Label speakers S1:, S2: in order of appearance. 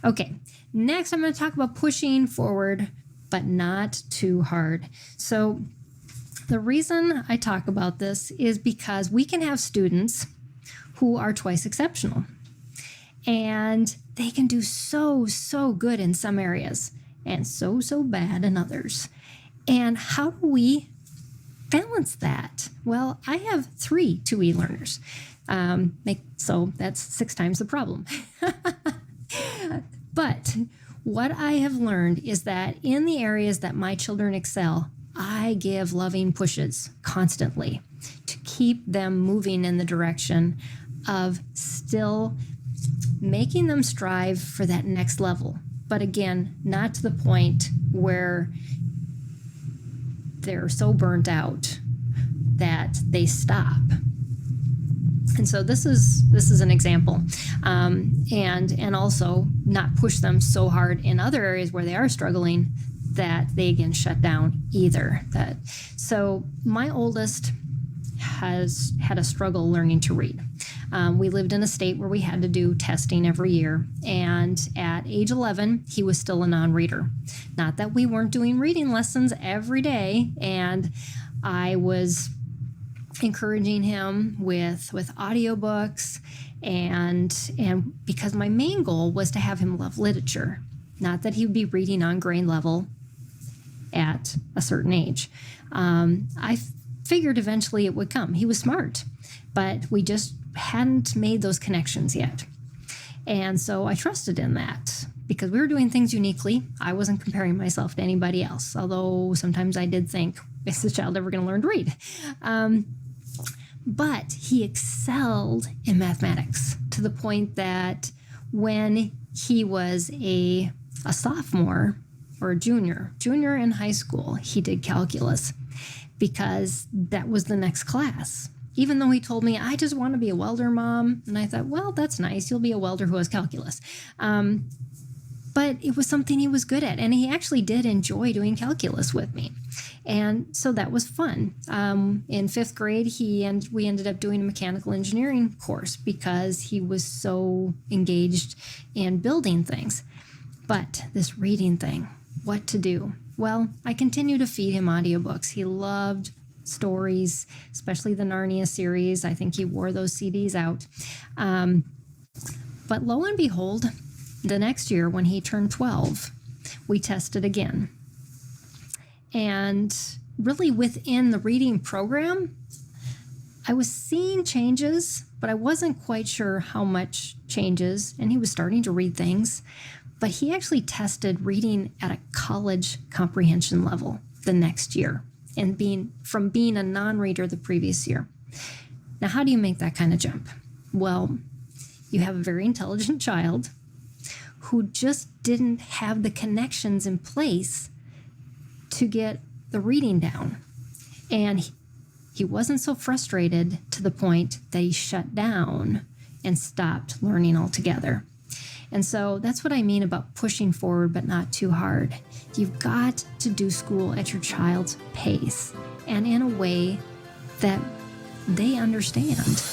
S1: Okay, next I'm going to talk about pushing forward, but not too hard. So the reason I talk about this is because we can have students who are twice exceptional, and they can do so good in some areas and so bad in others. And how do we balance that? Well, I have 3 2E learners. So that's 6 times the problem. But what I have learned is that in the areas that my children excel, I give loving pushes constantly to keep them moving in the direction of still making them strive for that next level. But again, not to the point where they're so burnt out that they stop. And so this is an example, and also not push them so hard in other areas where they are struggling that they again shut down either. So my oldest has had a struggle learning to read. We lived in a state where we had to do testing every year, and at age 11, he was still a non-reader. Not that we weren't doing reading lessons every day, and I was encouraging him with audiobooks, and because my main goal was to have him love literature, not that he would be reading on grade level at a certain age. I figured eventually it would come. He was smart, but we just hadn't made those connections yet. And so I trusted in that because we were doing things uniquely. I wasn't comparing myself to anybody else, although sometimes I did think, is this child ever going to learn to read? But he excelled in mathematics to the point that when he was a sophomore or a junior in high school, he did calculus because that was the next class. Even though he told me, I just want to be a welder, Mom. And I thought, well, that's nice. You'll be a welder who has calculus. But it was something he was good at. And he actually did enjoy doing calculus with me. And so that was fun. In 5th grade, we ended up doing a mechanical engineering course because he was so engaged in building things. But this reading thing, what to do? Well, I continue to feed him audiobooks. He loved stories, especially the Narnia series. I think he wore those CDs out. But lo and behold, the next year when he turned 12, we tested again. And really within the reading program, I was seeing changes, but I wasn't quite sure how much changes. And he was starting to read things. But he actually tested reading at a college comprehension level the next year, and from being a non-reader the previous year. Now, how do you make that kind of jump? Well, you have a very intelligent child who just didn't have the connections in place to get the reading down. And he wasn't so frustrated to the point that he shut down and stopped learning altogether. And so that's what I mean about pushing forward, but not too hard. You've got to do school at your child's pace and in a way that they understand.